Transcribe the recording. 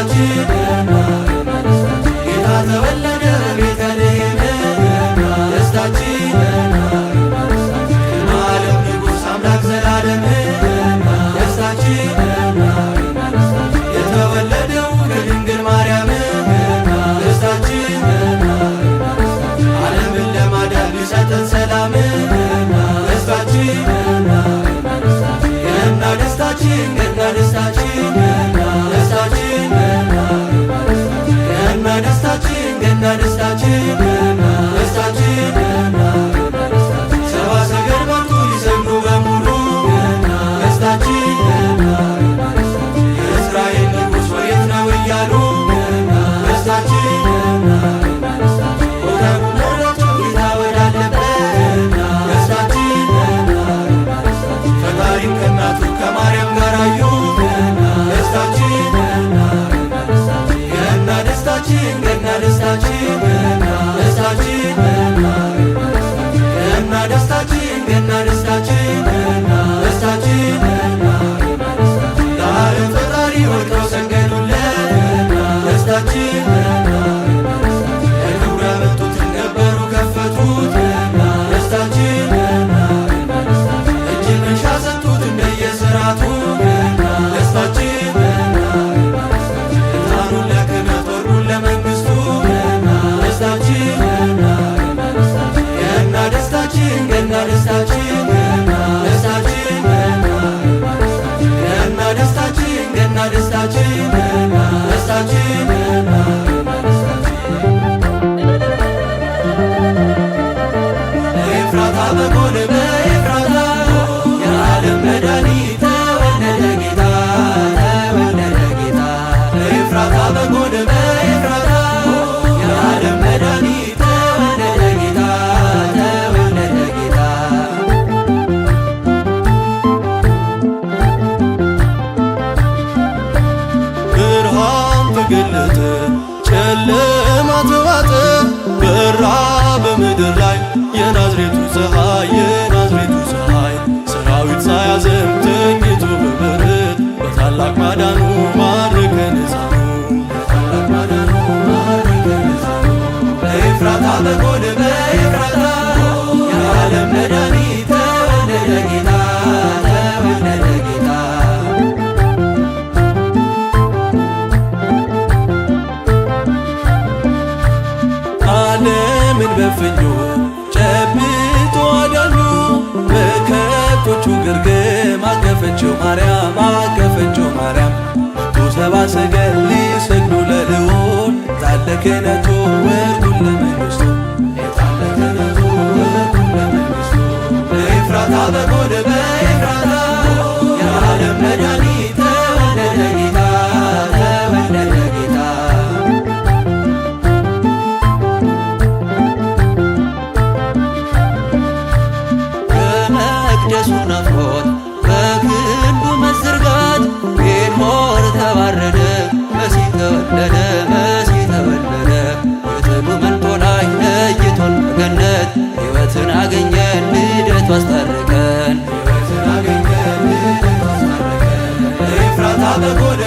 ደስታችን ጌታ ተወለደ በቤተልሔም ደስታችን የዓለም ንጉሥ አምላክ ዘላለም ደስታችን የተወለደው ከድንግል ማርያም ደስታችን ዓለምን ለማዳን ሊሰጠን ሰላም ደስታችን ገና ደስታችን ገና ደስታችን ደስታችን ገና ደስታችን ገና ደስታችን ደስታችን ሰብአ ሰገል መጡ ሊሰግዱ በሙሉ ደስታችን የእስራኤል ንጉሥ ወዴት ነው እያሉ ደስታችን ኮከቡ መራቸው ጌታ ወዳለበት ደስታችን ፈጣሪን ከእናቱ ከማርያም ጋር አዩ ደስታችን ገና ደስታችን ገና ደስታችን ደስታችን ገና ደስታችን ገና ደስታችን ደስታችን ለዓለም ፈጣሪ ወድቀው ሰገዱለት ደስታችን ለክብሩ ያመጡትን ገበሩ ከፈቱት ደስታችን እጅ መንሻ ሰጡት እንደየሥርዓቱ ደስታችን ዕጣኑን ለክህነት ወርቁን ለመንግሥቱ ደስታችን ገና ደስታችን ገና ደስታችን ደስታችን ገና ደስታችን ገና ደስታችን ደስታችን በኤፍራታ በጎል በኤፍራታ የዓለም መድኃኒት ተወለደ ጌታ ተወለደ ጌታ በኤፍራታ በጎል በኤፍራታ የዓለም መድኃኒት ተወለደ ጌታ ተወለደ ጌታ ብርሃን ተገለጠ ጨለማ ተዋጠ በራ በምድር ላይ የናዝሬቱ ፀሐይ የናዝሬቱ ፀሐይ ሰራዊት ሳያዘም ተኝቶ በበረት በታላቅ ማዳኑ ማረከን ሕፃኑ በታላቅ ማዳኑ ማረከን ሕፃኑ በኤፍራታ በጎል በኤፍራታ የዓለም መድኃኒት ተወለደ ጌታ ተወለደ ጌታ ዓለምን በፍኙ ጨብጦ አዳኙ በከብቶቹ ግርግም አቀፈችው ማርያም አቀፈችው ማርያም መቶ ሰብአ ሰገል ሊሰግዱ ለልዑል የታለ ክህነቱ ወርቁን ለመንግሥቱ የታለ ክህነቱ ወርቁን ለመንግሥቱ በኤፍራታ በጎል በኤፍራታ የዓለም መድኃኒት ተወለደ ጌታ ተወለደ ጌታ በመቅደሱ ናፍቆት በክንዱ መዘርጋት ሄኖር ተባረደ መሲህ ተወለደ መሲህ ተወለደ የጥሉ መንጦላዕት ለይቶን በገነት ሕይወትን አገኘን ልደቱ አስታረቀን ሕይወትን አገኘን ልደቱ አስታረቀን በኤፍራታ በጎል